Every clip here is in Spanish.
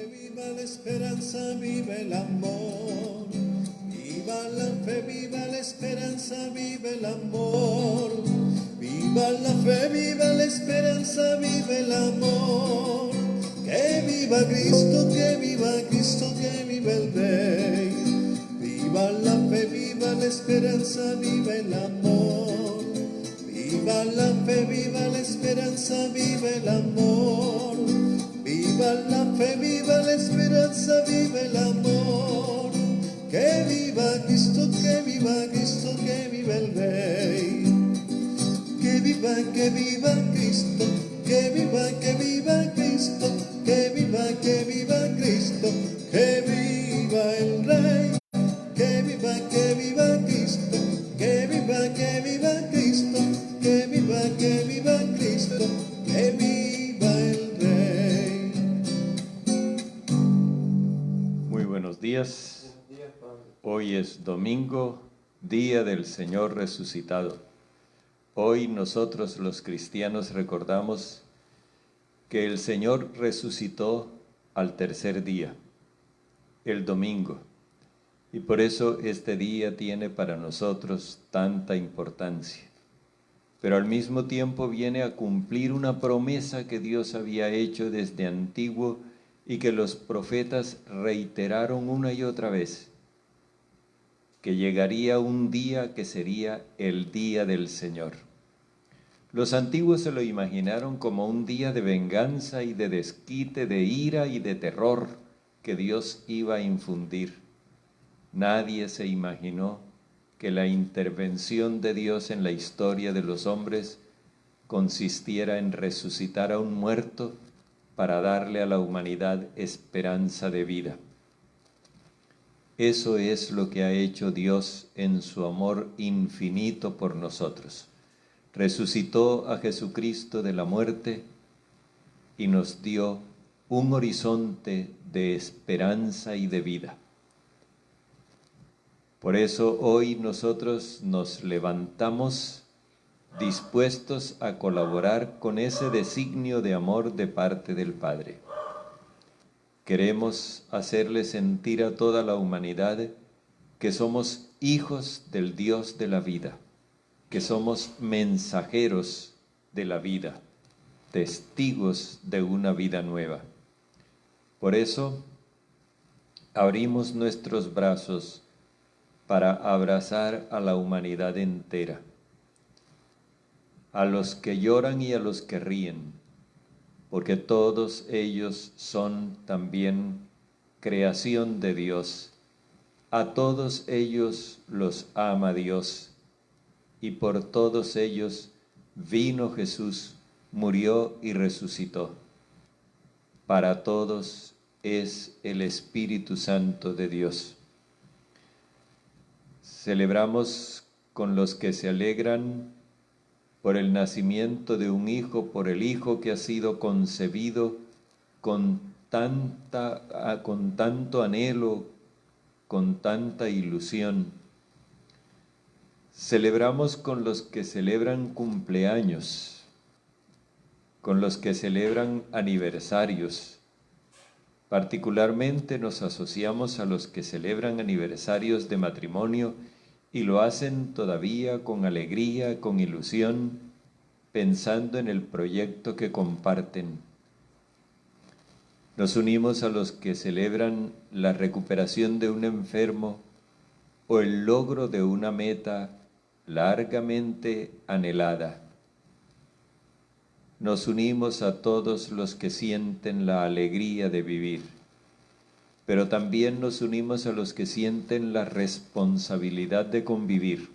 viva la esperanza, viva el amor. Viva la fe, viva la esperanza, viva el amor. Viva la fe, viva la esperanza, viva el amor. Que viva Cristo, que viva Cristo, que viva el Rey. Viva la fe, viva la esperanza, viva el amor. Viva la fe, viva la esperanza, viva el amor. Viva la fe, viva la esperanza, viva el amor. Que viva Cristo, que viva Cristo, que viva el Rey. Que viva Cristo, que viva Cristo, que viva Cristo, que viva el Rey. Que viva Cristo, que viva Cristo, que viva Cristo, que viva el Rey. Muy buenos días. Hoy es domingo, día del Señor resucitado. Hoy nosotros los cristianos recordamos que el Señor resucitó al tercer día, el domingo. Y por eso este día tiene para nosotros tanta importancia. Pero al mismo tiempo viene a cumplir una promesa que Dios había hecho desde antiguo y que los profetas reiteraron una y otra vez, que llegaría un día que sería el día del Señor. Los antiguos se lo imaginaron como un día de venganza y de desquite, de ira y de terror que Dios iba a infundir. Nadie se imaginó que la intervención de Dios en la historia de los hombres consistiera en resucitar a un muerto para darle a la humanidad esperanza de vida. Eso es lo que ha hecho Dios en su amor infinito por nosotros. Resucitó a Jesucristo de la muerte y nos dio un horizonte de esperanza y de vida. Por eso hoy nosotros nos levantamos dispuestos a colaborar con ese designio de amor de parte del Padre. Queremos hacerle sentir a toda la humanidad que somos hijos del Dios de la vida, que somos mensajeros de la vida, testigos de una vida nueva. Por eso abrimos nuestros brazos para abrazar a la humanidad entera, a los que lloran y a los que ríen, porque todos ellos son también creación de Dios. A todos ellos los ama Dios, y por todos ellos vino Jesús, murió y resucitó. Para todos es el Espíritu Santo de Dios. Celebramos con los que se alegran por el nacimiento de un hijo, por el hijo que ha sido concebido con tanto anhelo, con tanta ilusión. Celebramos con los que celebran cumpleaños, con los que celebran aniversarios. Particularmente nos asociamos a los que celebran aniversarios de matrimonio y lo hacen todavía con alegría, con ilusión, pensando en el proyecto que comparten. Nos unimos a los que celebran la recuperación de un enfermo o el logro de una meta largamente anhelada. Nos unimos a todos los que sienten la alegría de vivir, pero también nos unimos a los que sienten la responsabilidad de convivir.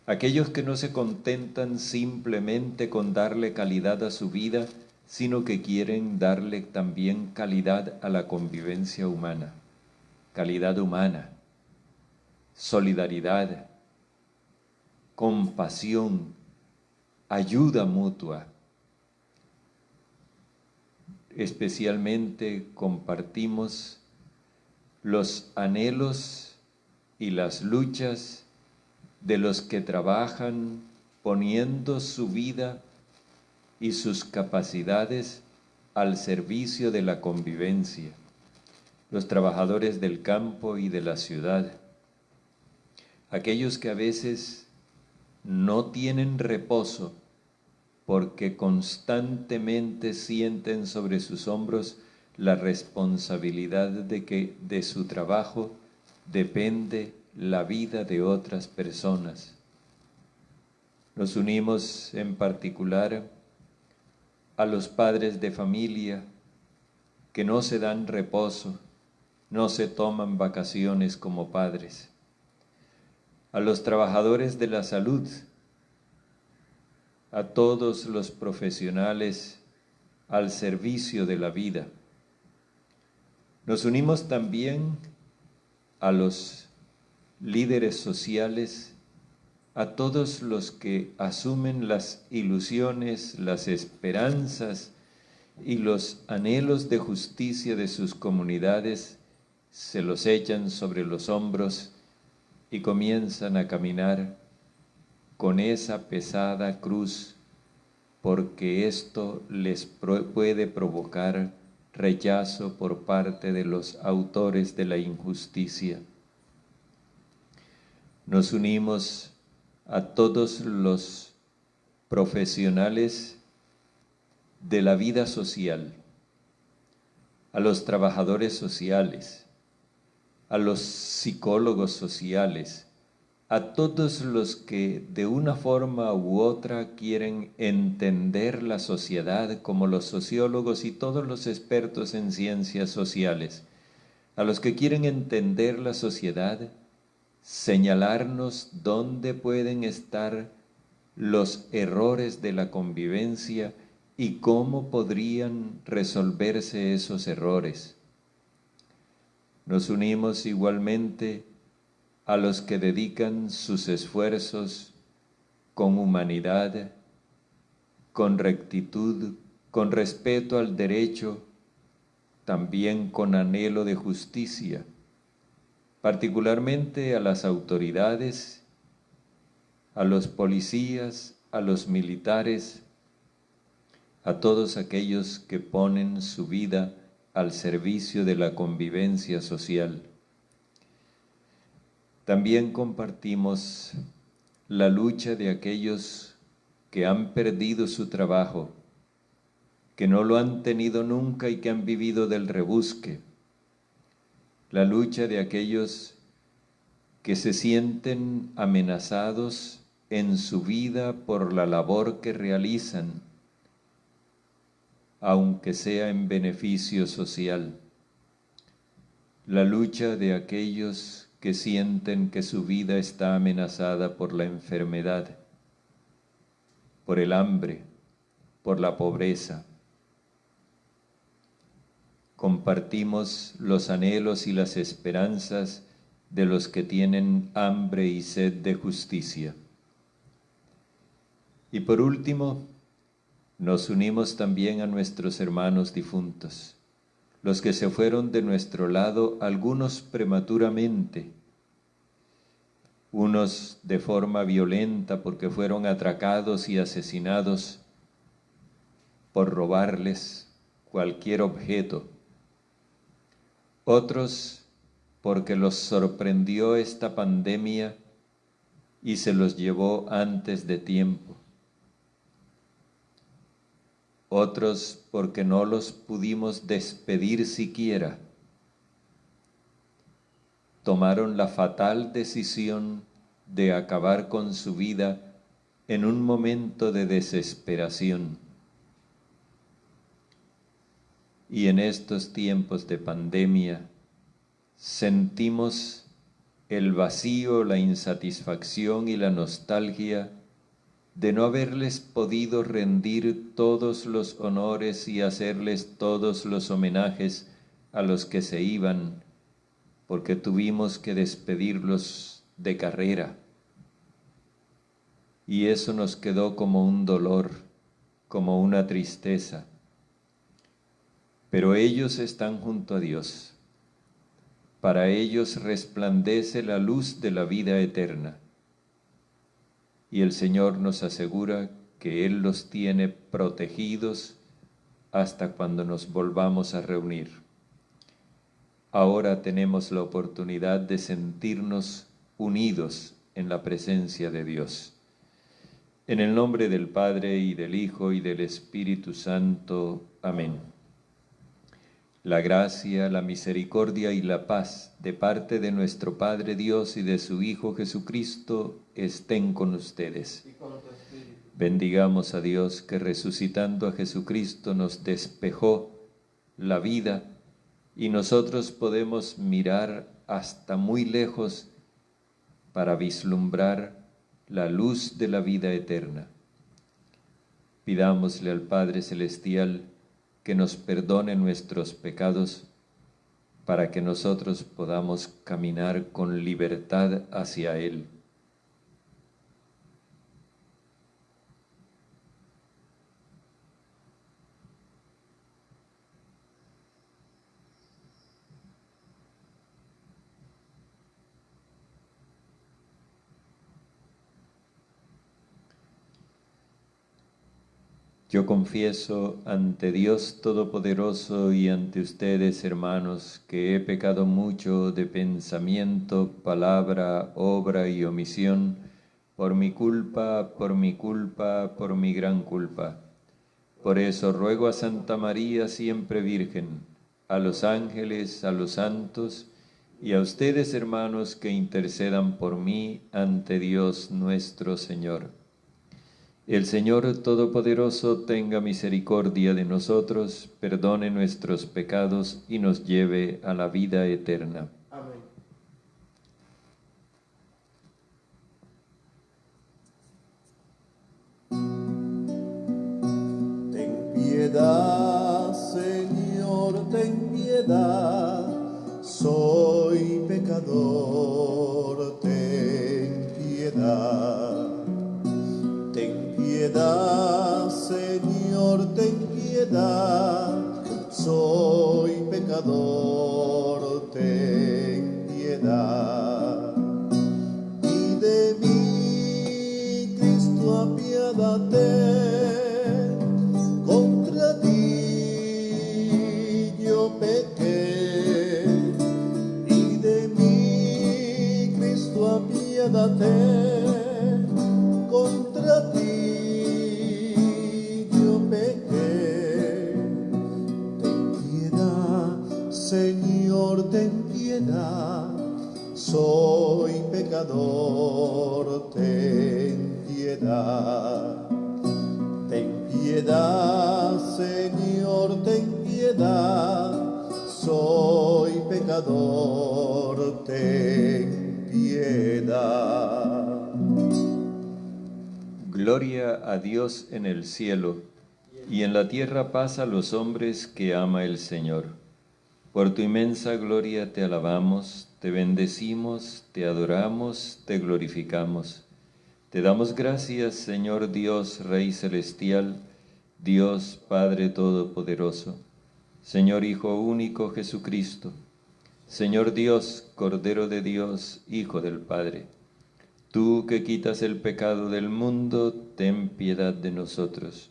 Aquellos que no se contentan simplemente con darle calidad a su vida, sino que quieren darle también calidad a la convivencia humana, calidad humana, solidaridad, compasión, ayuda mutua. Especialmente compartimos los anhelos y las luchas de los que trabajan poniendo su vida y sus capacidades al servicio de la convivencia, los trabajadores del campo y de la ciudad, aquellos que a veces no tienen reposo porque constantemente sienten sobre sus hombros la responsabilidad de que de su trabajo depende la vida de otras personas. Nos unimos en particular a los padres de familia que no se dan reposo, no se toman vacaciones como padres, a los trabajadores de la salud, a todos los profesionales al servicio de la vida. Nos unimos también a los líderes sociales, a todos los que asumen las ilusiones, las esperanzas y los anhelos de justicia de sus comunidades, se los echan sobre los hombros y comienzan a caminar con esa pesada cruz, porque esto les puede provocar rechazo por parte de los autores de la injusticia. Nos unimos a todos los profesionales de la vida social, a los trabajadores sociales, a los psicólogos sociales, a todos los que de una forma u otra quieren entender la sociedad, como los sociólogos y todos los expertos en ciencias sociales, a los que quieren entender la sociedad, señalarnos dónde pueden estar los errores de la convivencia y cómo podrían resolverse esos errores. Nos unimos igualmente a los que dedican sus esfuerzos con humanidad, con rectitud, con respeto al derecho, también con anhelo de justicia, particularmente a las autoridades, a los policías, a los militares, a todos aquellos que ponen su vida al servicio de la convivencia social. También compartimos la lucha de aquellos que han perdido su trabajo, que no lo han tenido nunca y que han vivido del rebusque. La lucha de aquellos que se sienten amenazados en su vida por la labor que realizan, aunque sea en beneficio social. La lucha de aquellos que sienten que su vida está amenazada por la enfermedad, por el hambre, por la pobreza. Compartimos los anhelos y las esperanzas de los que tienen hambre y sed de justicia. Y por último, nos unimos también a nuestros hermanos difuntos, los que se fueron de nuestro lado, algunos prematuramente, unos de forma violenta porque fueron atracados y asesinados por robarles cualquier objeto, otros porque los sorprendió esta pandemia y se los llevó antes de tiempo, otros porque no los pudimos despedir siquiera. Tomaron la fatal decisión de acabar con su vida en un momento de desesperación. Y en estos tiempos de pandemia sentimos el vacío, la insatisfacción y la nostalgia de no haberles podido rendir todos los honores y hacerles todos los homenajes a los que se iban, porque tuvimos que despedirlos de carrera. Y eso nos quedó como un dolor, como una tristeza. Pero ellos están junto a Dios. Para ellos resplandece la luz de la vida eterna. Y el Señor nos asegura que Él los tiene protegidos hasta cuando nos volvamos a reunir. Ahora tenemos la oportunidad de sentirnos unidos en la presencia de Dios. En el nombre del Padre, y del Hijo, y del Espíritu Santo. Amén. La gracia, la misericordia y la paz de parte de nuestro Padre Dios y de su Hijo Jesucristo estén con ustedes. Bendigamos a Dios que resucitando a Jesucristo nos despejó la vida y nosotros podemos mirar hasta muy lejos para vislumbrar la luz de la vida eterna. Pidámosle al Padre Celestial que nos perdone nuestros pecados para que nosotros podamos caminar con libertad hacia Él. Yo confieso ante Dios Todopoderoso y ante ustedes, hermanos, que he pecado mucho de pensamiento, palabra, obra y omisión, por mi culpa, por mi gran culpa. Por eso ruego a Santa María, siempre Virgen, a los ángeles, a los santos, y a ustedes, hermanos, que intercedan por mí ante Dios nuestro Señor. El Señor Todopoderoso tenga misericordia de nosotros, perdone nuestros pecados y nos lleve a la vida eterna. Amén. Ten piedad, Señor, ten piedad, soy pecador, ten piedad. Ten piedad, Señor, ten piedad, soy pecador, ten piedad. Y de mí, Cristo, apiádate, contra ti yo pequé. Y de mí, Cristo, apiádate, contra ti yo pequé. Ten piedad, Señor, ten piedad, soy pecador, ten piedad. Ten piedad, Señor, ten piedad, soy pecador, ten piedad. Gloria a Dios en el cielo, y en la tierra paz a los hombres que ama el Señor. Por tu inmensa gloria te alabamos, te bendecimos, te adoramos, te glorificamos. Te damos gracias, Señor Dios, Rey Celestial, Dios Padre Todopoderoso, Señor Hijo único Jesucristo, Señor Dios, Cordero de Dios, Hijo del Padre. Tú que quitas el pecado del mundo, ten piedad de nosotros.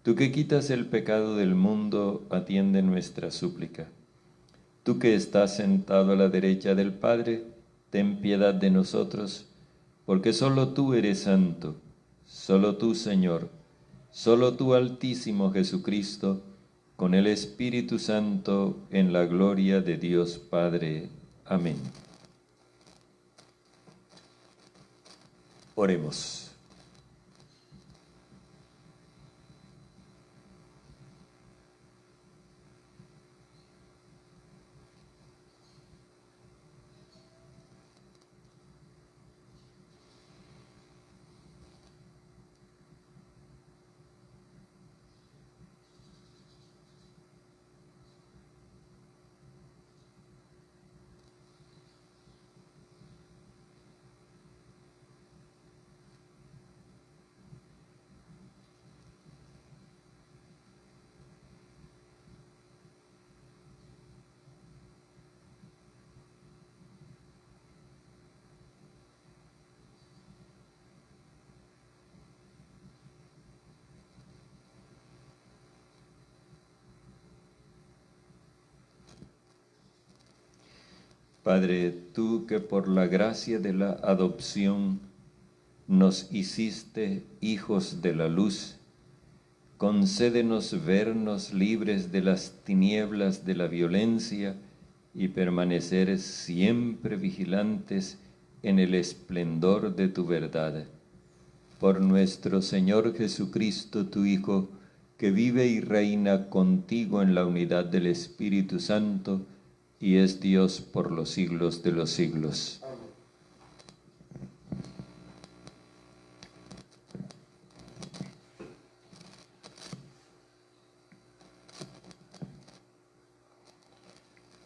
Tú que quitas el pecado del mundo, atiende nuestra súplica. Tú que estás sentado a la derecha del Padre, ten piedad de nosotros, porque solo tú eres santo, solo tú, Señor, solo tú, Altísimo Jesucristo, con el Espíritu Santo, en la gloria de Dios Padre. Amén. Oremos. Padre, tú que por la gracia de la adopción nos hiciste hijos de la luz, concédenos vernos libres de las tinieblas de la violencia y permanecer siempre vigilantes en el esplendor de tu verdad. Por nuestro Señor Jesucristo, tu Hijo, que vive y reina contigo en la unidad del Espíritu Santo, y es Dios por los siglos de los siglos. Amén.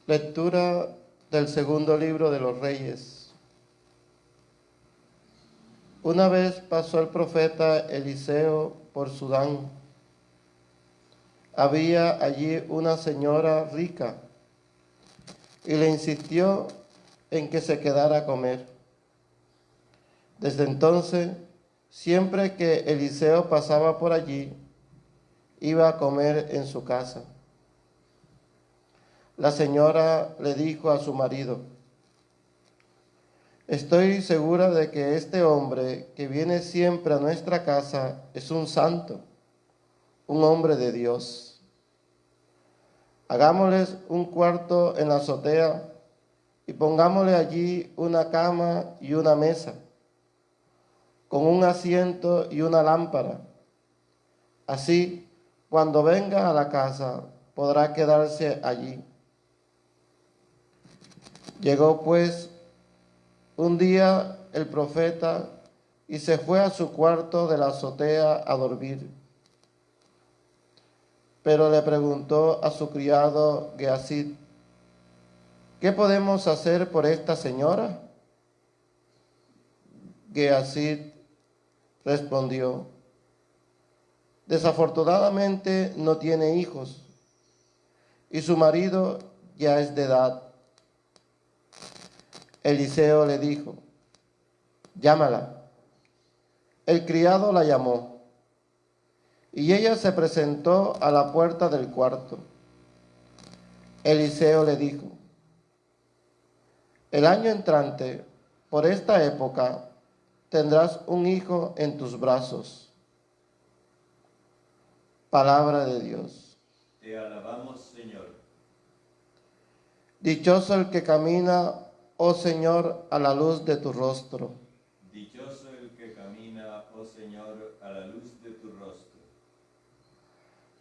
Lectura del segundo libro de los Reyes. Una vez pasó el profeta Eliseo por Sudán. Había allí una señora rica y le insistió en que se quedara a comer. Desde entonces, siempre que Eliseo pasaba por allí, iba a comer en su casa. La señora le dijo a su marido: estoy segura de que este hombre que viene siempre a nuestra casa es un santo, un hombre de Dios. Hagámosles un cuarto en la azotea y pongámosle allí una cama y una mesa, con un asiento y una lámpara. Así, cuando venga a la casa, podrá quedarse allí. Llegó pues un día el profeta y se fue a su cuarto de la azotea a dormir. Pero le preguntó a su criado Gehazi: ¿qué podemos hacer por esta señora? Gehazi respondió: desafortunadamente no tiene hijos y su marido ya es de edad. Eliseo le dijo: llámala. El criado la llamó y ella se presentó a la puerta del cuarto. Eliseo le dijo: el año entrante, por esta época, tendrás un hijo en tus brazos. Palabra de Dios. Te alabamos, Señor. Dichoso el que camina, oh Señor, a la luz de tu rostro. Dichoso el que camina, oh Señor, a la luz de tu rostro.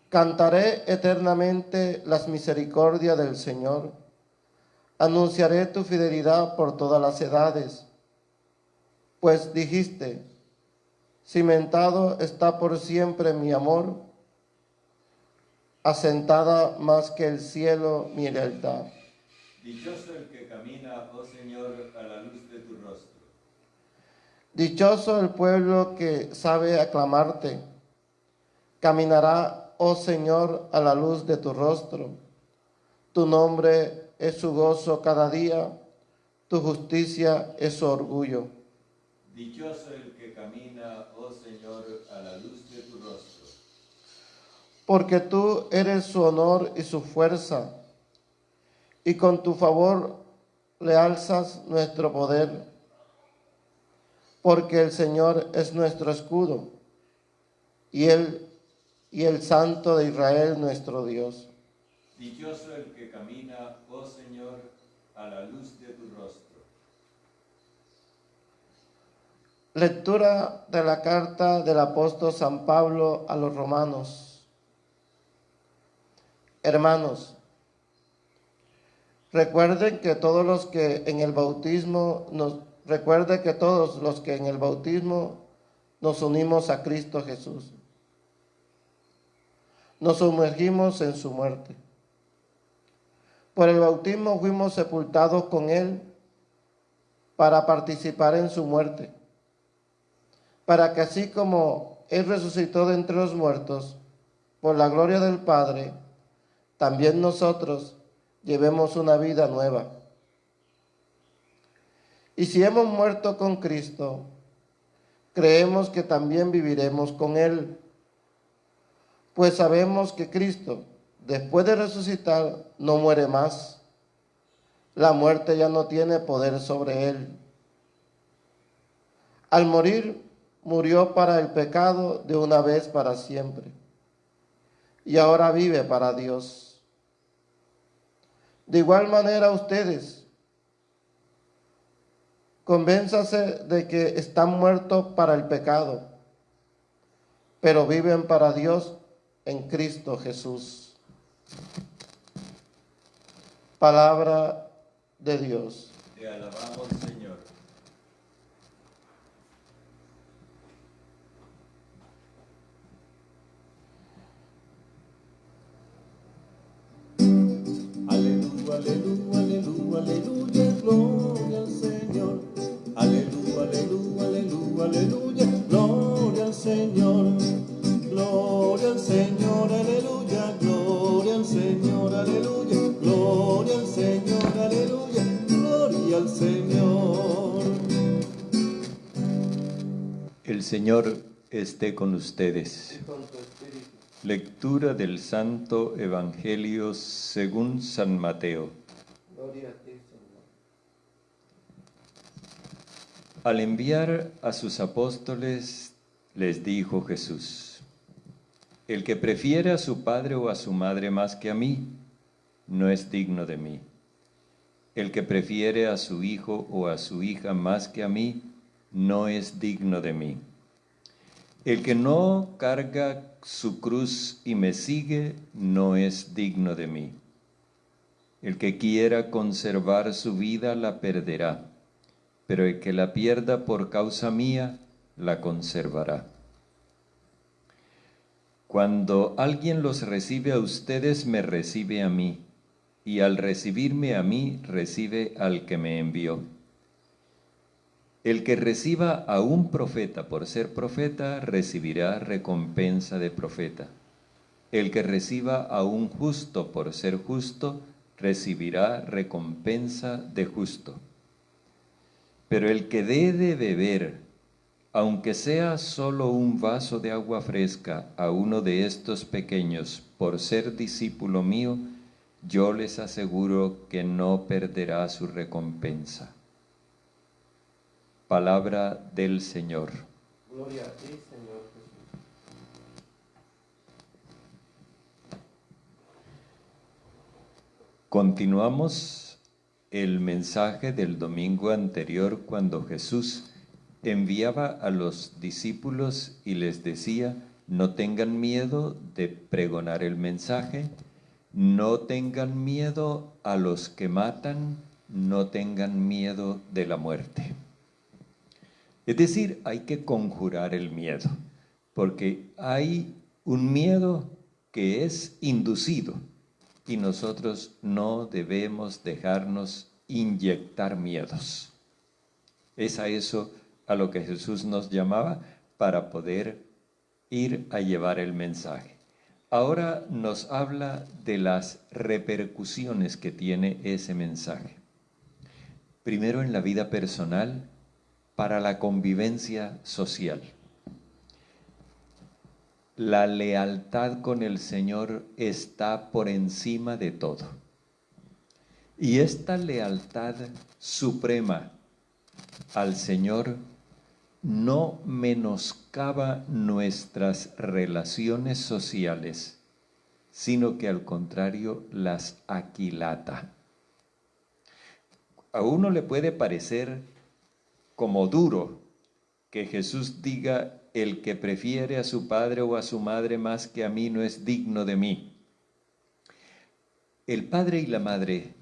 Cantaré eternamente las misericordias del Señor. Anunciaré tu fidelidad por todas las edades. Pues dijiste: cimentado está por siempre mi amor, asentada más que el cielo mi lealtad. Dichoso el que camina, oh Señor, a la luz de tu rostro. Dichoso el pueblo que sabe aclamarte. Caminará, oh Señor, a la luz de tu rostro. Tu nombre es su gozo cada día, tu justicia es su orgullo. Dichoso el que camina, oh Señor, a la luz de tu rostro. Porque tú eres su honor y su fuerza, y con tu favor le alzas nuestro poder. Porque el Señor es nuestro escudo, y el Santo de Israel nuestro Dios. Dichoso el que camina, oh Señor, a la luz de tu rostro. Lectura de la carta del apóstol San Pablo a los romanos. Hermanos, recuerden que todos los que en el bautismo nos unimos a Cristo Jesús. Nos sumergimos en su muerte. Por el bautismo fuimos sepultados con Él para participar en su muerte, para que así como Él resucitó de entre los muertos, por la gloria del Padre, también nosotros llevemos una vida nueva. Y si hemos muerto con Cristo, creemos que también viviremos con Él, pues sabemos que Cristo, después de resucitar, no muere más. La muerte ya no tiene poder sobre él. Al morir, murió para el pecado de una vez para siempre. Y ahora vive para Dios. De igual manera ustedes, convénzase de que están muertos para el pecado, pero viven para Dios en Cristo Jesús. Palabra de Dios. Te alabamos, Señor. Aleluya, aleluya, aleluya, aleluya, gloria al Señor. Aleluya, aleluya, aleluya, aleluya, gloria al Señor. Gloria al Señor, aleluya, gloria al Señor, aleluya, gloria al Señor, aleluya, gloria al Señor. El Señor esté con ustedes. Lectura del Santo Evangelio según San Mateo. Gloria a ti, Señor. Al enviar a sus apóstoles, les dijo Jesús: el que prefiere a su padre o a su madre más que a mí, no es digno de mí. El que prefiere a su hijo o a su hija más que a mí, no es digno de mí. El que no carga su cruz y me sigue, no es digno de mí. El que quiera conservar su vida la perderá, pero el que la pierda por causa mía, la conservará. Cuando alguien los recibe a ustedes, me recibe a mí, y al recibirme a mí, recibe al que me envió. El que reciba a un profeta por ser profeta, recibirá recompensa de profeta. El que reciba a un justo por ser justo, recibirá recompensa de justo. Pero el que dé de beber, aunque sea solo un vaso de agua fresca, a uno de estos pequeños por ser discípulo mío, yo les aseguro que no perderá su recompensa. Palabra del Señor. Gloria a ti, Señor Jesús. Continuamos el mensaje del domingo anterior, cuando Jesús enviaba a los discípulos y les decía: no tengan miedo de pregonar el mensaje, no tengan miedo a los que matan, no tengan miedo de la muerte. Es decir, hay que conjurar el miedo, porque hay un miedo que es inducido y nosotros no debemos dejarnos inyectar miedos. Es a eso a lo que Jesús nos llamaba para poder ir a llevar el mensaje. Ahora nos habla de las repercusiones que tiene ese mensaje. Primero, en la vida personal, para la convivencia social. La lealtad con el Señor está por encima de todo. Y esta lealtad suprema al Señor no menoscaba nuestras relaciones sociales, sino que al contrario las aquilata. A uno le puede parecer como duro que Jesús diga: el que prefiere a su padre o a su madre más que a mí no es digno de mí. El padre y la madre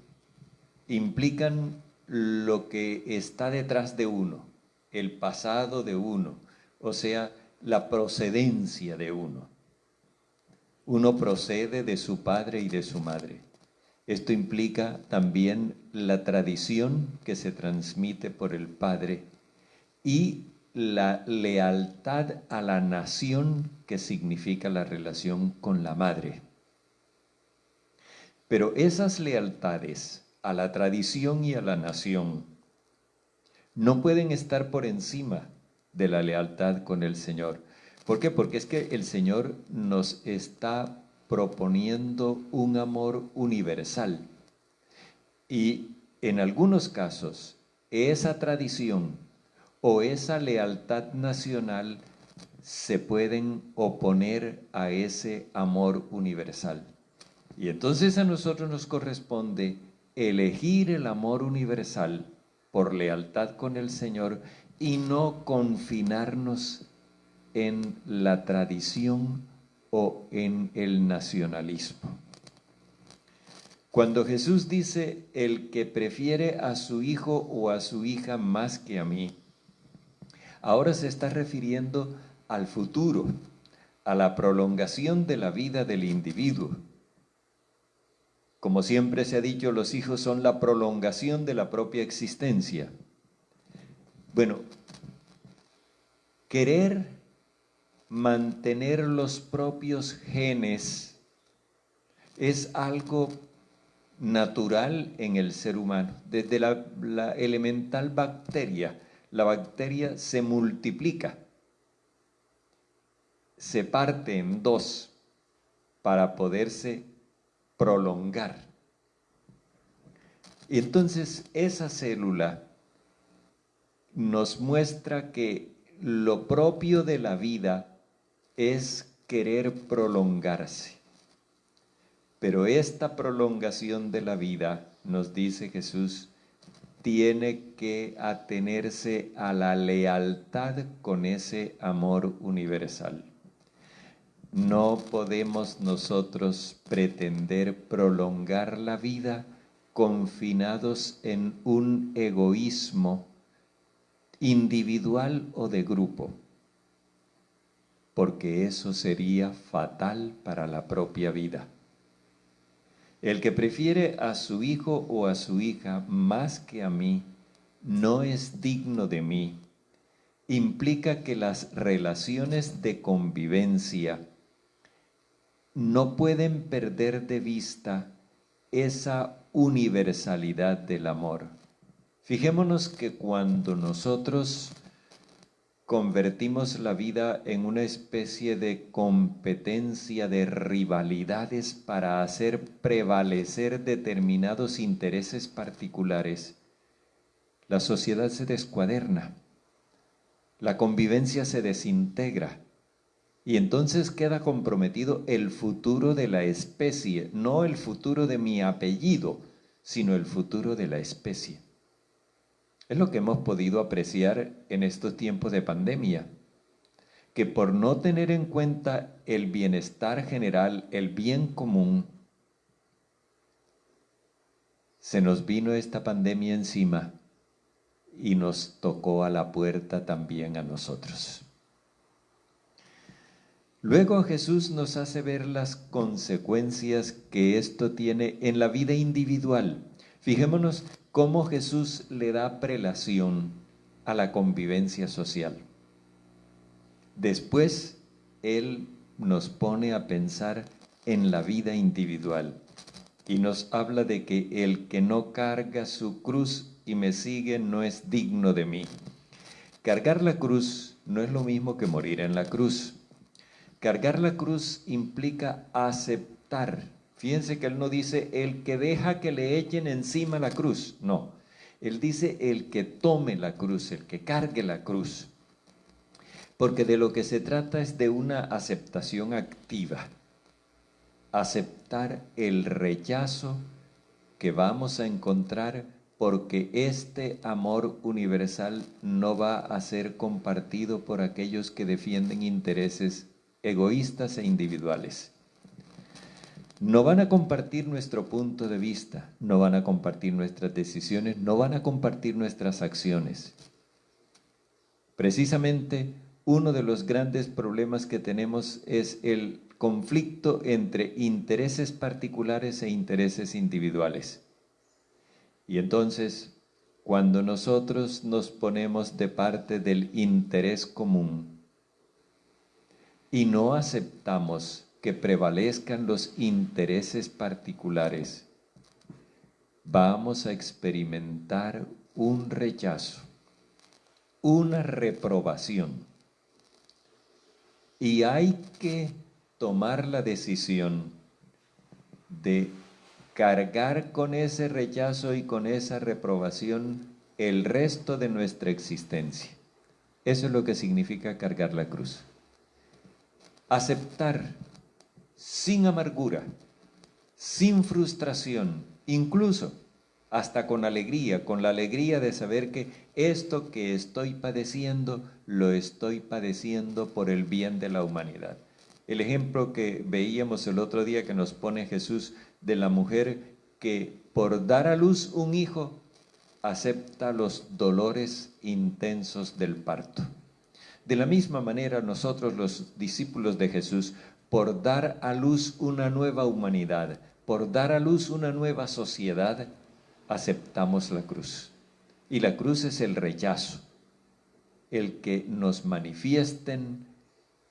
implican lo que está detrás de uno, el pasado de uno, o sea, la procedencia de uno. Uno procede de su padre y de su madre. Esto implica también la tradición que se transmite por el padre y la lealtad a la nación, que significa la relación con la madre. Pero esas lealtades a la tradición y a la nación no pueden estar por encima de la lealtad con el Señor. ¿Por qué? Porque es que el Señor nos está proponiendo un amor universal. Y en algunos casos, esa tradición o esa lealtad nacional se pueden oponer a ese amor universal. Y entonces a nosotros nos corresponde elegir el amor universal por lealtad con el Señor y no confinarnos en la tradición o en el nacionalismo. Cuando Jesús dice, el que prefiere a su hijo o a su hija más que a mí, ahora se está refiriendo al futuro, a la prolongación de la vida del individuo. Como siempre se ha dicho, los hijos son la prolongación de la propia existencia. Bueno, querer mantener los propios genes es algo natural en el ser humano. Desde la elemental bacteria, la bacteria se multiplica, se parte en dos para poderse prolongar. Y entonces esa célula nos muestra que lo propio de la vida es querer prolongarse. Pero esta prolongación de la vida, nos dice Jesús, tiene que atenerse a la lealtad con ese amor universal. No podemos nosotros pretender prolongar la vida confinados en un egoísmo individual o de grupo, porque eso sería fatal para la propia vida. El que prefiere a su hijo o a su hija más que a mí, no es digno de mí. Implica que las relaciones de convivencia no pueden perder de vista esa universalidad del amor. Fijémonos que cuando nosotros convertimos la vida en una especie de competencia, de rivalidades para hacer prevalecer determinados intereses particulares, la sociedad se descuaderna, la convivencia se desintegra y entonces queda comprometido el futuro de la especie, no el futuro de mi apellido, sino el futuro de la especie. Es lo que hemos podido apreciar en estos tiempos de pandemia, que por no tener en cuenta el bienestar general, el bien común, se nos vino esta pandemia encima y nos tocó a la puerta también a nosotros. Luego Jesús nos hace ver las consecuencias que esto tiene en la vida individual. Fijémonos cómo Jesús le da prelación a la convivencia social. Después, Él nos pone a pensar en la vida individual y nos habla de que el que no carga su cruz y me sigue no es digno de mí. Cargar la cruz no es lo mismo que morir en la cruz. Cargar la cruz implica aceptar. Fíjense que Él no dice el que deja que le echen encima la cruz, no. Él dice el que tome la cruz, el que cargue la cruz. Porque de lo que se trata es de una aceptación activa. Aceptar el rechazo que vamos a encontrar porque este amor universal no va a ser compartido por aquellos que defienden intereses egoístas e individuales. No van a compartir nuestro punto de vista, no van a compartir nuestras decisiones, no van a compartir nuestras acciones. Precisamente uno de los grandes problemas que tenemos es el conflicto entre intereses particulares e intereses individuales. Y entonces, cuando nosotros nos ponemos de parte del interés común y no aceptamos que prevalezcan los intereses particulares, vamos a experimentar un rechazo, una reprobación. Y hay que tomar la decisión de cargar con ese rechazo y con esa reprobación el resto de nuestra existencia. Eso es lo que significa cargar la cruz. Aceptar sin amargura, sin frustración, incluso hasta con alegría, con la alegría de saber que esto que estoy padeciendo, lo estoy padeciendo por el bien de la humanidad. El ejemplo que veíamos el otro día que nos pone Jesús de la mujer que por dar a luz un hijo acepta los dolores intensos del parto. De la misma manera nosotros los discípulos de Jesús, por dar a luz una nueva humanidad, por dar a luz una nueva sociedad, aceptamos la cruz. Y la cruz es el rechazo, el que nos manifiesten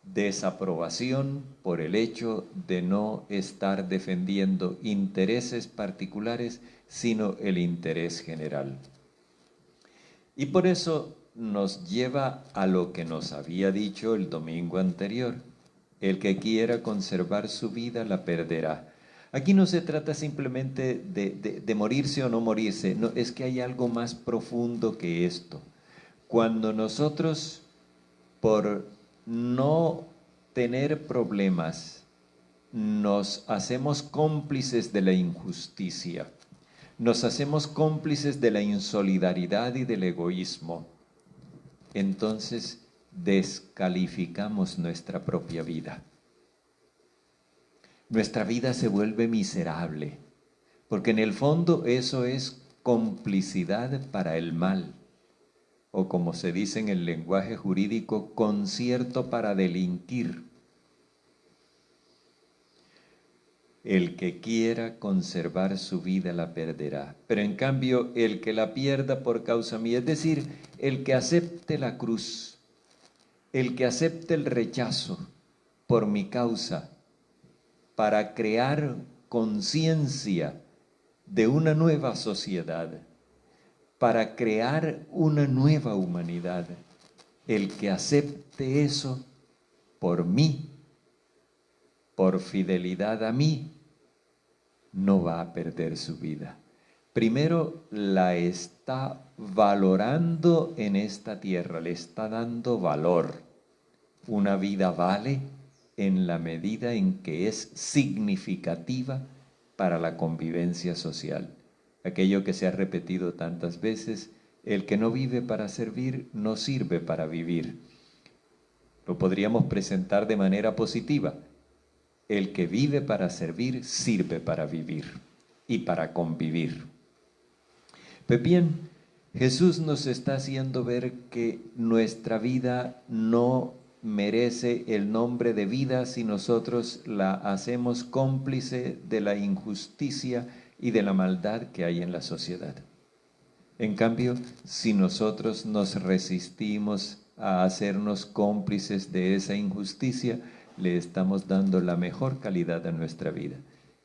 desaprobación por el hecho de no estar defendiendo intereses particulares, sino el interés general. Y por eso nos lleva a lo que nos había dicho el domingo anterior: el que quiera conservar su vida la perderá. Aquí no se trata simplemente de morirse o no morirse, no, es que hay algo más profundo que esto. Cuando nosotros, por no tener problemas, nos hacemos cómplices de la injusticia, nos hacemos cómplices de la insolidaridad y del egoísmo, entonces descalificamos nuestra propia vida. Nuestra vida se vuelve miserable, porque en el fondo eso es complicidad para el mal, o como se dice en el lenguaje jurídico, concierto para delinquir. El que quiera conservar su vida la perderá, pero en cambio el que la pierda por causa mía, es decir, el que acepte la cruz, el que acepte el rechazo por mi causa, para crear conciencia de una nueva sociedad, para crear una nueva humanidad, el que acepte eso por mí, por fidelidad a mí, no va a perder su vida. Primero la está valorando en esta tierra, le está dando valor. Una vida vale en la medida en que es significativa para la convivencia social. Aquello que se ha repetido tantas veces: el que no vive para servir, no sirve para vivir. Lo podríamos presentar de manera positiva: el que vive para servir, sirve para vivir y para convivir. Pues bien, Jesús nos está haciendo ver que nuestra vida no merece el nombre de vida si nosotros la hacemos cómplice de la injusticia y de la maldad que hay en la sociedad. En cambio, si nosotros nos resistimos a hacernos cómplices de esa injusticia, le estamos dando la mejor calidad a nuestra vida.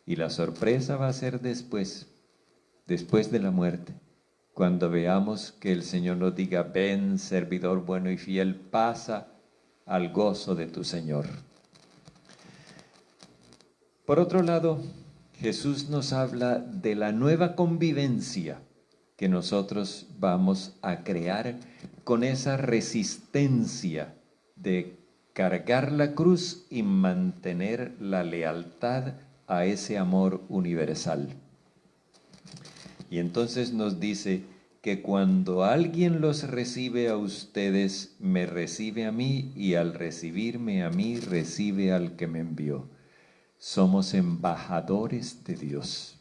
Y la sorpresa va a ser después de la muerte, cuando veamos que el Señor nos diga: ven, servidor bueno y fiel, pasa al gozo de tu Señor. Por otro lado, Jesús nos habla de la nueva convivencia que nosotros vamos a crear con esa resistencia de cargar la cruz y mantener la lealtad a ese amor universal. Y entonces nos dice que cuando alguien los recibe a ustedes, me recibe a mí, y al recibirme a mí, recibe al que me envió. Somos embajadores de Dios.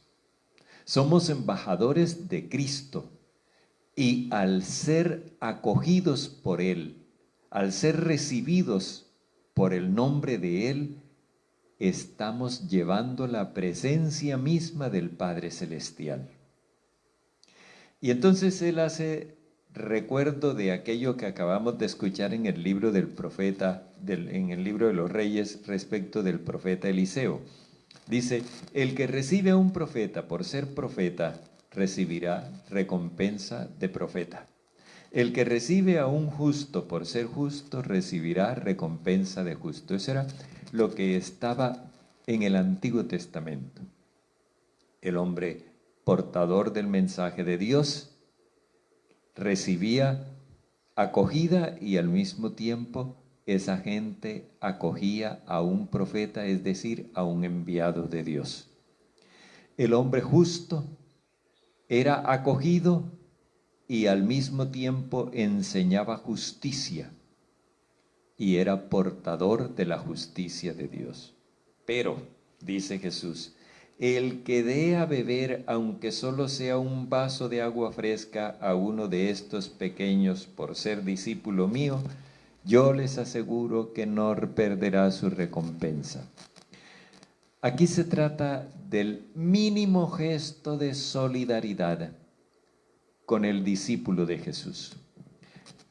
Somos embajadores de Cristo. Y al ser acogidos por Él, al ser recibidos por el nombre de Él, estamos llevando la presencia misma del Padre Celestial. Y entonces Él hace recuerdo de aquello que acabamos de escuchar en el libro del profeta, en el libro de los Reyes, respecto del profeta Eliseo. Dice: el que recibe a un profeta por ser profeta, recibirá recompensa de profeta. El que recibe a un justo por ser justo, recibirá recompensa de justo. Eso era lo que estaba en el Antiguo Testamento. el hombre portador del mensaje de Dios, recibía acogida y al mismo tiempo esa gente acogía a un profeta, es decir, a un enviado de Dios. El hombre justo era acogido y al mismo tiempo enseñaba justicia y era portador de la justicia de Dios. Pero, dice Jesús, el que dé a beber, aunque solo sea un vaso de agua fresca, a uno de estos pequeños por ser discípulo mío, yo les aseguro que no perderá su recompensa. Aquí se trata del mínimo gesto de solidaridad con el discípulo de Jesús.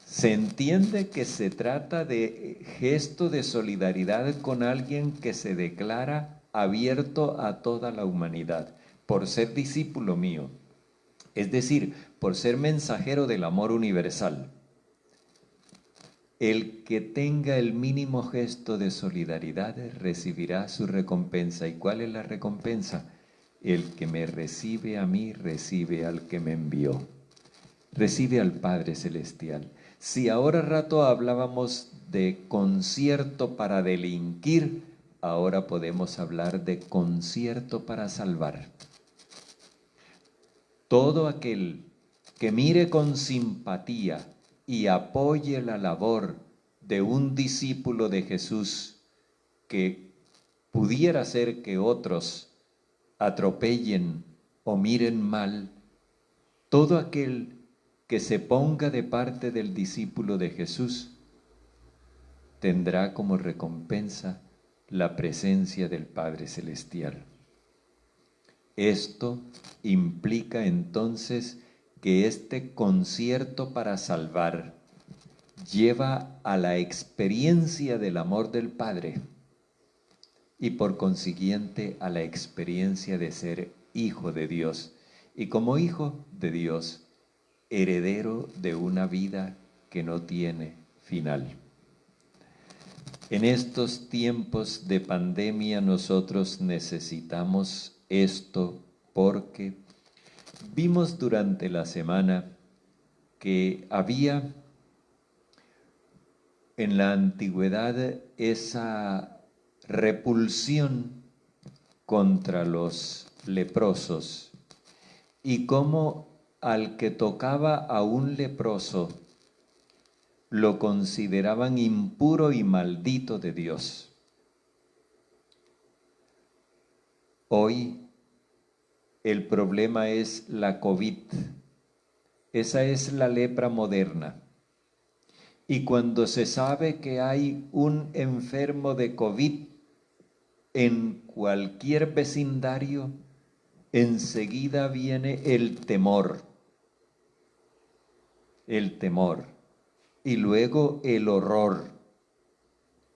Se entiende que se trata de gesto de solidaridad con alguien que se declara abierto a toda la humanidad, por ser discípulo mío, es decir, por ser mensajero del amor universal. El que tenga el mínimo gesto de solidaridad recibirá su recompensa. ¿Y cuál es la recompensa? El que me recibe a mí, recibe al que me envió. Recibe al Padre Celestial. Si ahora rato hablábamos de concierto para delinquir, ahora podemos hablar de concierto para salvar. Todo aquel que mire con simpatía y apoye la labor de un discípulo de Jesús que pudiera ser que otros atropellen o miren mal, todo aquel que se ponga de parte del discípulo de Jesús tendrá como recompensa la presencia del Padre Celestial. Esto implica entonces que este concierto para salvar lleva a la experiencia del amor del Padre y por consiguiente a la experiencia de ser hijo de Dios y como hijo de Dios, heredero de una vida que no tiene final. En estos tiempos de pandemia nosotros necesitamos esto porque vimos durante la semana que había en la antigüedad esa repulsión contra los leprosos y cómo al que tocaba a un leproso lo consideraban impuro y maldito de Dios. Hoy el problema es la COVID. Esa es la lepra moderna. Y cuando se sabe que hay un enfermo de COVID en cualquier vecindario, enseguida viene el temor, y luego el horror,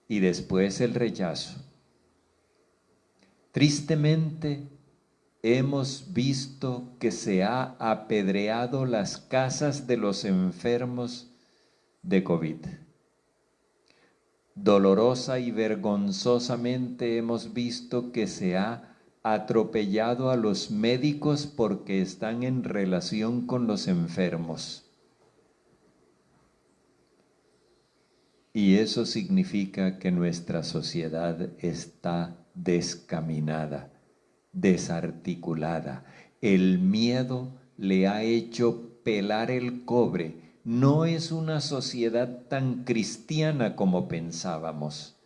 y después el rechazo. Tristemente, hemos visto que se ha apedreado las casas de los enfermos de COVID. Dolorosa y vergonzosamente hemos visto que se ha atropellado a los médicos porque están en relación con los enfermos. Y eso significa que nuestra sociedad está descaminada, desarticulada. El miedo le ha hecho pelar el cobre. No es una sociedad tan cristiana como pensábamos,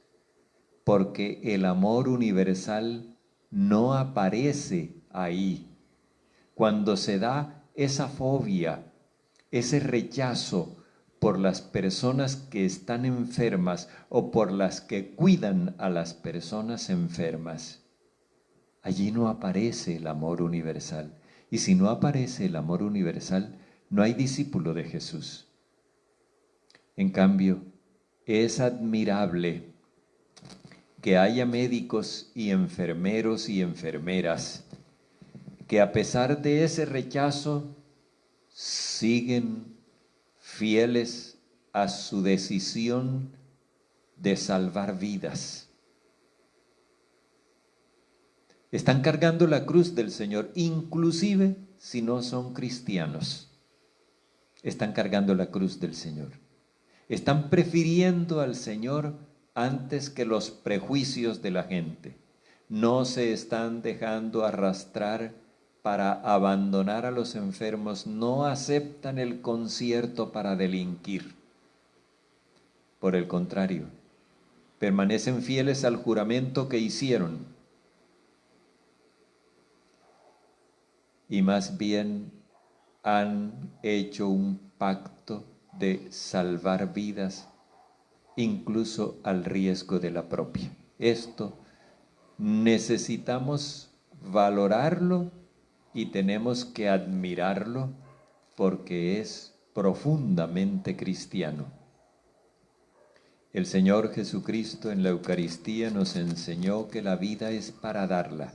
porque el amor universal no aparece ahí. Cuando se da esa fobia, ese rechazo por las personas que están enfermas o por las que cuidan a las personas enfermas, allí no aparece el amor universal. Y si no aparece el amor universal, no hay discípulo de Jesús. En cambio, es admirable que haya médicos y enfermeros y enfermeras que a pesar de ese rechazo siguen fieles a su decisión de salvar vidas. Están cargando la cruz del Señor, inclusive si no son cristianos. Están cargando la cruz del Señor. Están prefiriendo al Señor antes que los prejuicios de la gente. No se están dejando arrastrar para abandonar a los enfermos. No aceptan el concierto para delinquir. Por el contrario, permanecen fieles al juramento que hicieron. Y más bien han hecho un pacto de salvar vidas, incluso al riesgo de la propia. Esto necesitamos valorarlo y tenemos que admirarlo porque es profundamente cristiano. El Señor Jesucristo en la Eucaristía nos enseñó que la vida es para darla.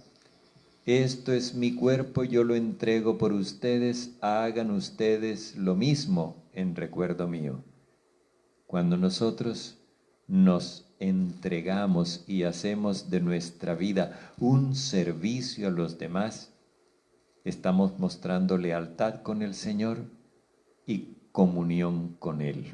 Esto es mi cuerpo, yo lo entrego por ustedes, hagan ustedes lo mismo en recuerdo mío. Cuando nosotros nos entregamos y hacemos de nuestra vida un servicio a los demás, estamos mostrando lealtad con el Señor y comunión con Él.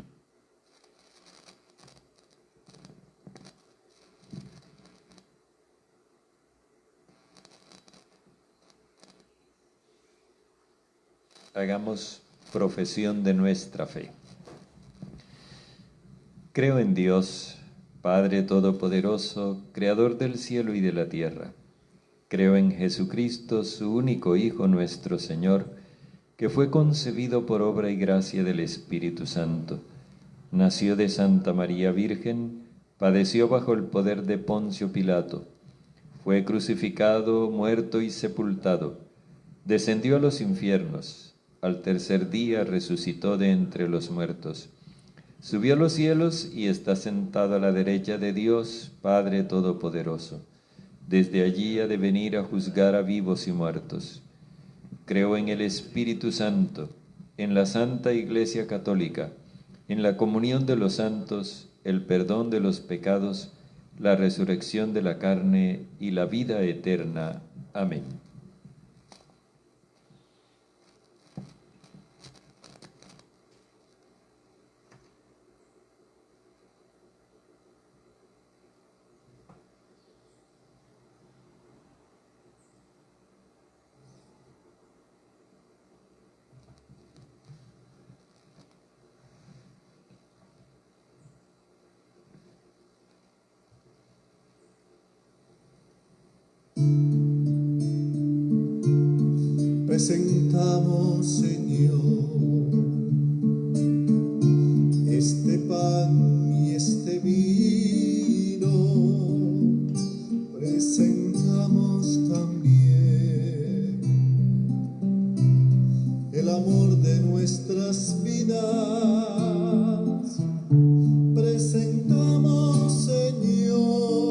Hagamos profesión de nuestra fe. Creo en Dios, Padre Todopoderoso, Creador del cielo y de la tierra. Creo en Jesucristo, su único Hijo, nuestro Señor, que fue concebido por obra y gracia del Espíritu Santo. Nació de Santa María Virgen, padeció bajo el poder de Poncio Pilato, fue crucificado, muerto y sepultado, descendió a los infiernos. Al tercer día resucitó de entre los muertos. Subió a los cielos y está sentado a la derecha de Dios, Padre Todopoderoso. Desde allí ha de venir a juzgar a vivos y muertos. Creo en el Espíritu Santo, en la Santa Iglesia Católica, en la comunión de los santos, el perdón de los pecados, la resurrección de la carne y la vida eterna. Amén. Presentamos, Señor, este pan y este vino. Presentamos también el amor de nuestras vidas. Presentamos, Señor,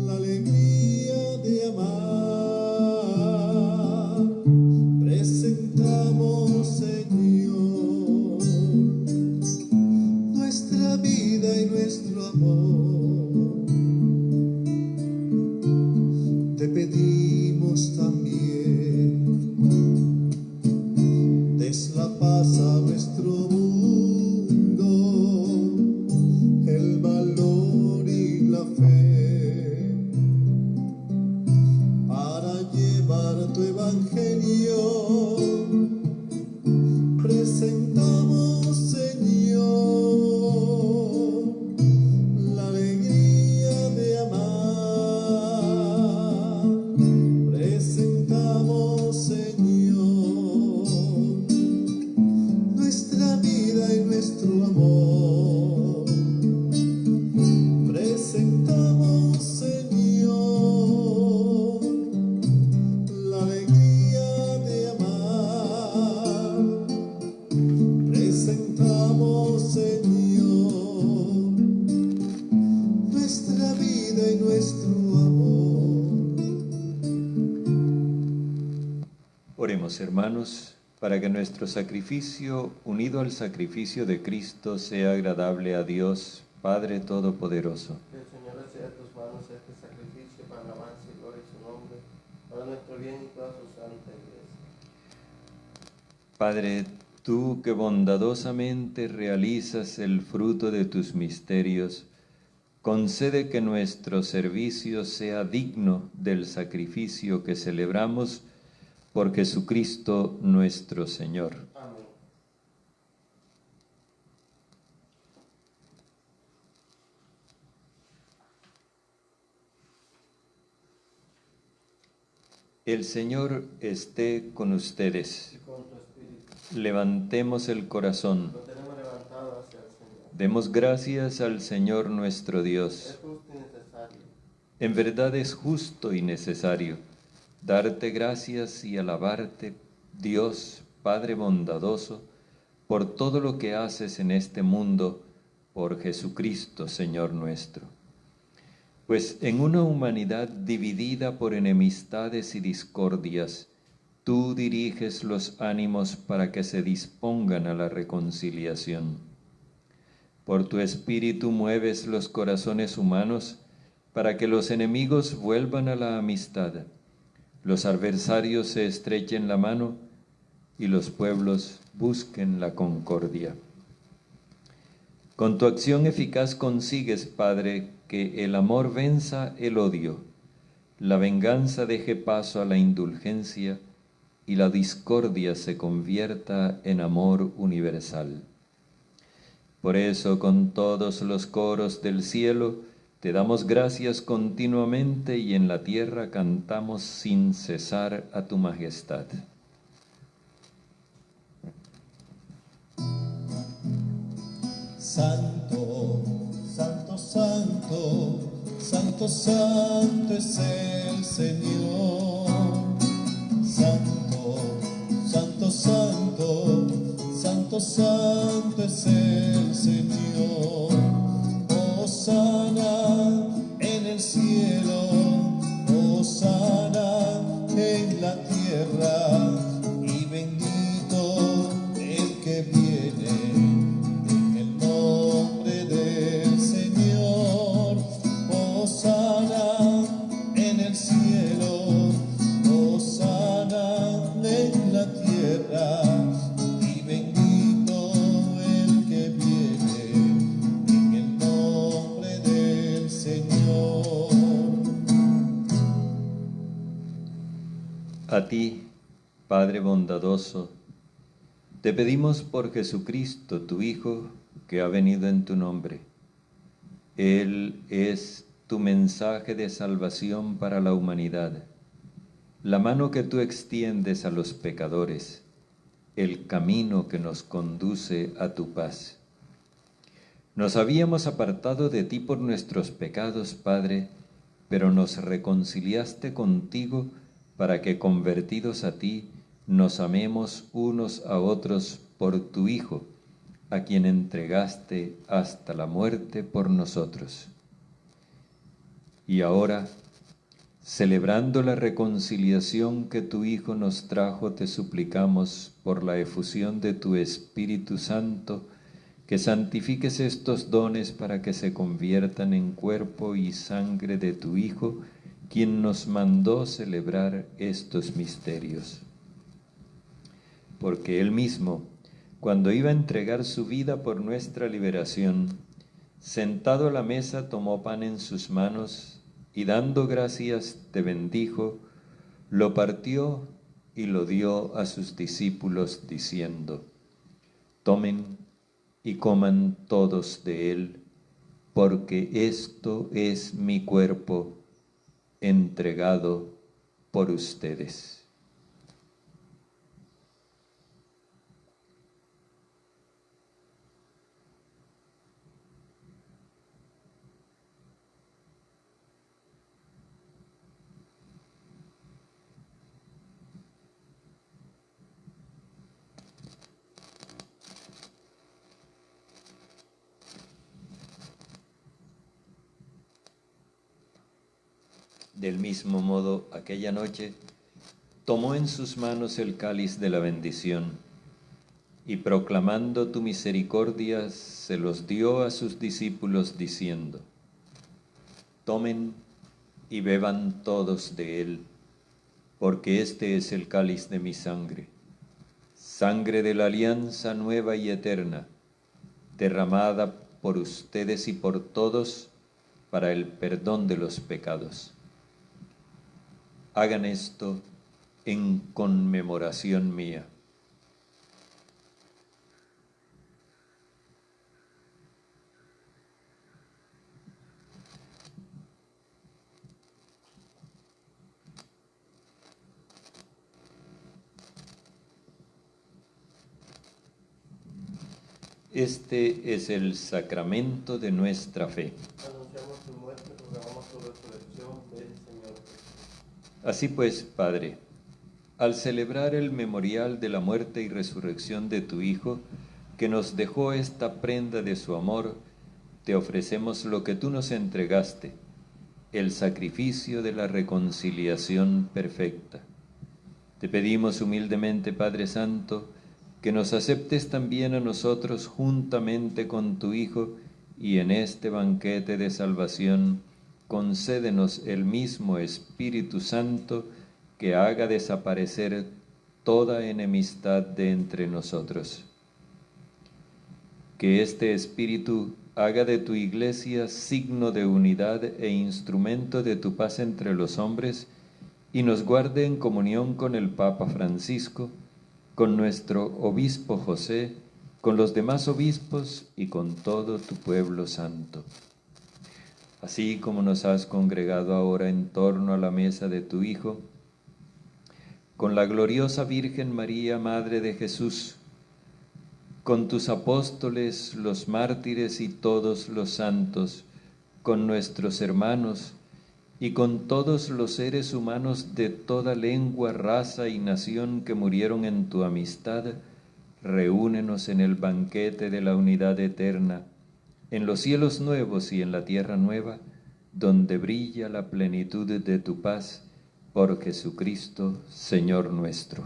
la alegría de amar. Presentamos, Señor, nuestra vida y nuestro amor. Te pedimos también, des la paz a nuestro mundo, el valor y la fe, para llevar tu evangelio. Presentamos, Señor, la alegría de amar. Presentamos, Señor, nuestra vida y nuestro amor. Presentamos, Señor, la alegría de amar. Presentamos, Señor, nuestra vida y nuestro amor. Oremos, hermanos, para que nuestro sacrificio, unido al sacrificio de Cristo, sea agradable a Dios, Padre Todopoderoso. Que el Señor reciba de tus manos este sacrificio nuestro bien y toda su santa iglesia. Padre, tú que bondadosamente realizas el fruto de tus misterios, concede que nuestro servicio sea digno del sacrificio que celebramos por Jesucristo nuestro Señor. Amén. El Señor esté con ustedes. Y con tu espíritu. Levantemos el corazón. Lo tenemos levantado hacia el Señor. Demos gracias al Señor nuestro Es Dios. justo y necesario. En verdad es justo y necesario darte gracias y alabarte, Dios, Padre bondadoso, por todo lo que haces en este mundo, por Jesucristo, Señor nuestro. Pues en una humanidad dividida por enemistades y discordias, tú diriges los ánimos para que se dispongan a la reconciliación. Por tu Espíritu mueves los corazones humanos para que los enemigos vuelvan a la amistad, los adversarios se estrechen la mano y los pueblos busquen la concordia. Con tu acción eficaz consigues, Padre, que el amor venza el odio, la venganza deje paso a la indulgencia y la discordia se convierta en amor universal. Por eso, con todos los coros del cielo, te damos gracias continuamente y en la tierra cantamos sin cesar a tu majestad. Santo, santo, santo, santo, santo es el Señor. Santo, santo, santo, santo, santo es el Señor. Hosana en el cielo, hosana en la tierra, y bendito el que viene en el nombre del Señor. Hosana en el cielo, hosana en la tierra, y bendito el que viene en el nombre del Señor. A ti, Padre bondadoso, te pedimos por Jesucristo, tu Hijo, que ha venido en tu nombre. Él es tu mensaje de salvación para la humanidad, la mano que tú extiendes a los pecadores, el camino que nos conduce a tu paz. Nos habíamos apartado de ti por nuestros pecados, Padre, pero nos reconciliaste contigo para que, convertidos a ti, nos amemos unos a otros por tu Hijo, a quien entregaste hasta la muerte por nosotros. Y ahora, celebrando la reconciliación que tu Hijo nos trajo, te suplicamos, por la efusión de tu Espíritu Santo, que santifiques estos dones para que se conviertan en cuerpo y sangre de tu Hijo, quien nos mandó celebrar estos misterios. Porque Él mismo, cuando iba a entregar su vida por nuestra liberación, sentado a la mesa tomó pan en sus manos y dando gracias te bendijo, lo partió y lo dio a sus discípulos diciendo: tomen y coman todos de él, porque esto es mi cuerpo entregado por ustedes. Del mismo modo, aquella noche, tomó en sus manos el cáliz de la bendición y proclamando tu misericordia, se los dio a sus discípulos diciendo: tomen y beban todos de él, porque este es el cáliz de mi sangre, sangre de la alianza nueva y eterna, derramada por ustedes y por todos para el perdón de los pecados. Hagan esto en conmemoración mía. Este es el sacramento de nuestra fe. Anunciamos tu muerte, proclamamos tu resurrección. Ven, Señor. Así pues, Padre, al celebrar el memorial de la muerte y resurrección de tu Hijo, que nos dejó esta prenda de su amor, te ofrecemos lo que tú nos entregaste, el sacrificio de la reconciliación perfecta. Te pedimos humildemente, Padre Santo, que nos aceptes también a nosotros juntamente con tu Hijo, y en este banquete de salvación concédenos el mismo Espíritu Santo que haga desaparecer toda enemistad de entre nosotros. Que este Espíritu haga de tu Iglesia signo de unidad e instrumento de tu paz entre los hombres, y nos guarde en comunión con el Papa Francisco, con nuestro obispo José, con los demás obispos y con todo tu pueblo santo. Así como nos has congregado ahora en torno a la mesa de tu Hijo, con la gloriosa Virgen María, Madre de Jesús, con tus apóstoles, los mártires y todos los santos, con nuestros hermanos y con todos los seres humanos de toda lengua, raza y nación que murieron en tu amistad, reúnenos en el banquete de la unidad eterna, en los cielos nuevos y en la tierra nueva, donde brilla la plenitud de tu paz, por Jesucristo, Señor nuestro.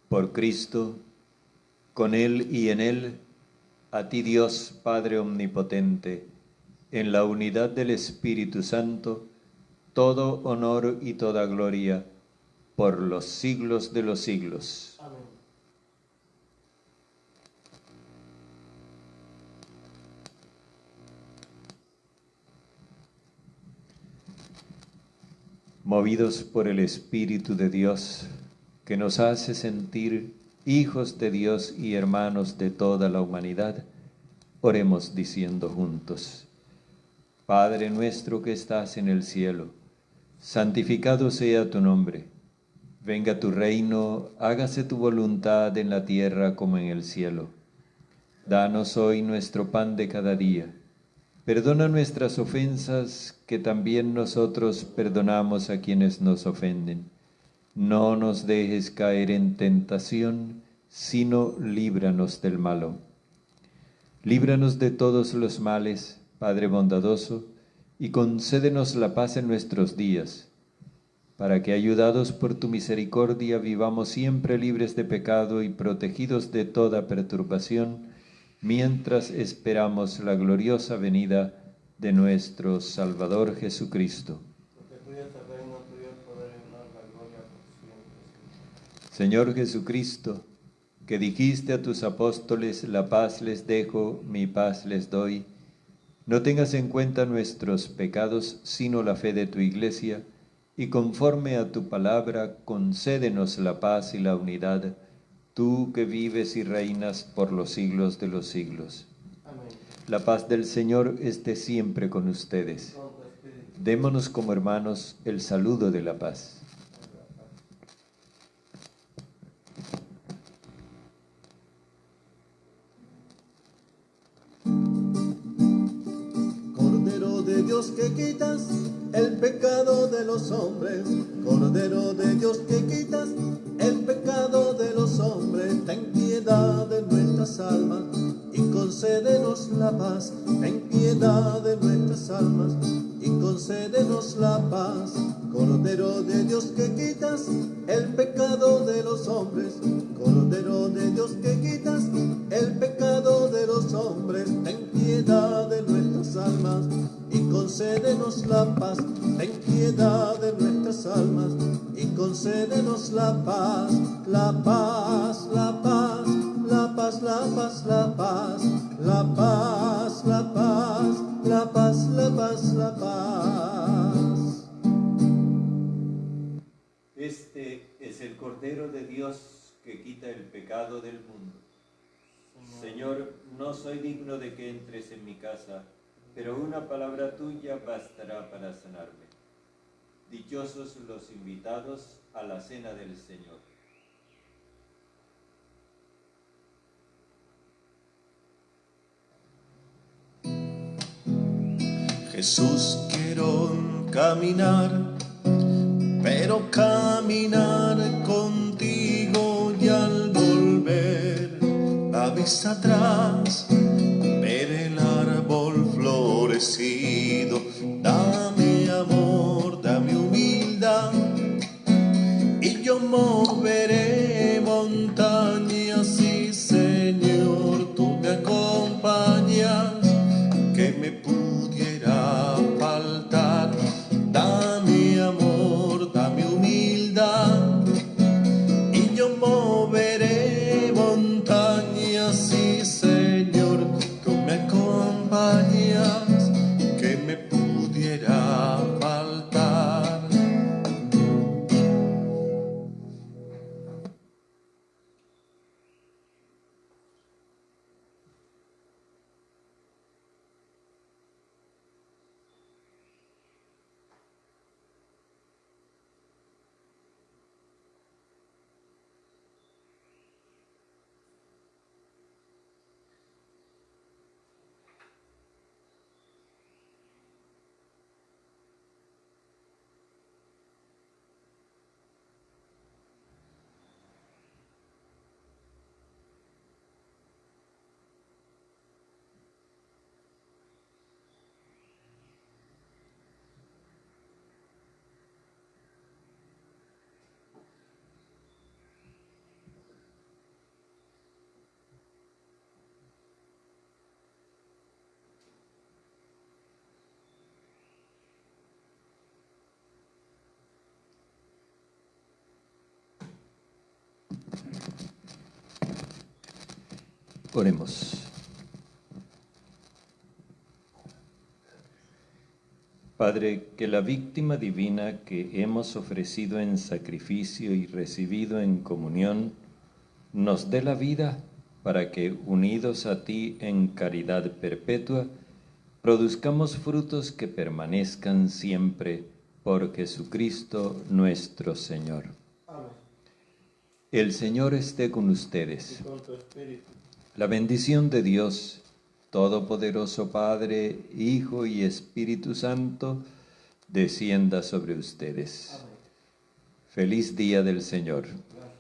Por Cristo, con Él y en Él, a ti Dios Padre Omnipotente, en la unidad del Espíritu Santo, todo honor y toda gloria, por los siglos de los siglos. Amén. Movidos por el Espíritu de Dios, que nos hace sentir hijos de Dios y hermanos de toda la humanidad, oremos diciendo juntos: Padre nuestro que estás en el cielo, santificado sea tu nombre. Venga tu reino, hágase tu voluntad en la tierra como en el cielo. Danos hoy nuestro pan de cada día. Perdona nuestras ofensas, que también nosotros perdonamos a quienes nos ofenden. No nos dejes caer en tentación, sino líbranos del malo. Líbranos de todos los males, Padre bondadoso, y concédenos la paz en nuestros días, para que, ayudados por tu misericordia, vivamos siempre libres de pecado y protegidos de toda perturbación, mientras esperamos la gloriosa venida de nuestro Salvador Jesucristo. Señor Jesucristo, que dijiste a tus apóstoles: la paz les dejo, mi paz les doy, no tengas en cuenta nuestros pecados, sino la fe de tu Iglesia, y conforme a tu palabra, concédenos la paz y la unidad, tú que vives y reinas por los siglos de los siglos. Amén. La paz del Señor esté siempre con ustedes. Démonos como hermanos el saludo de la paz. Cordero de Dios que quitas el pecado de los hombres, Cordero de Dios que quitas el pecado de los hombres, ten piedad de nuestras almas y concédenos la paz. Ten piedad de nuestras almas y concédenos la paz. Cordero de Dios que quitas el pecado de los hombres, Cordero de Dios que quitas el pecado de los hombres, la paz, ten piedad de nuestras almas y concédenos la paz, la paz, la paz, la paz, la paz, la paz, la paz, la paz, la paz, la paz, la paz. Este es el Cordero de Dios que quita el pecado del mundo. Señor, no soy digno de que entres en mi casa, pero una palabra tuya bastará para sanarme. Dichosos los invitados a la cena del Señor. Jesús, quiero caminar, pero caminar contigo y al volver la vista atrás, ver el árbol florecido. Dame amor, dame humildad, y yo moveré montañas. Sí, Señor, tú me acompañas, que me pudiera faltar. Dame amor, dame humildad, y yo moveré montañas. Sí, Señor, tú me acompañas, que me pudiera faltar. Oremos. Padre, que la víctima divina que hemos ofrecido en sacrificio y recibido en comunión nos dé la vida para que, unidos a ti en caridad perpetua, produzcamos frutos que permanezcan siempre por Jesucristo nuestro Señor. Amén. El Señor esté con ustedes. Y con tu espíritu. La bendición de Dios, Todopoderoso Padre, Hijo y Espíritu Santo, descienda sobre ustedes. Amén. Feliz día del Señor. Gracias.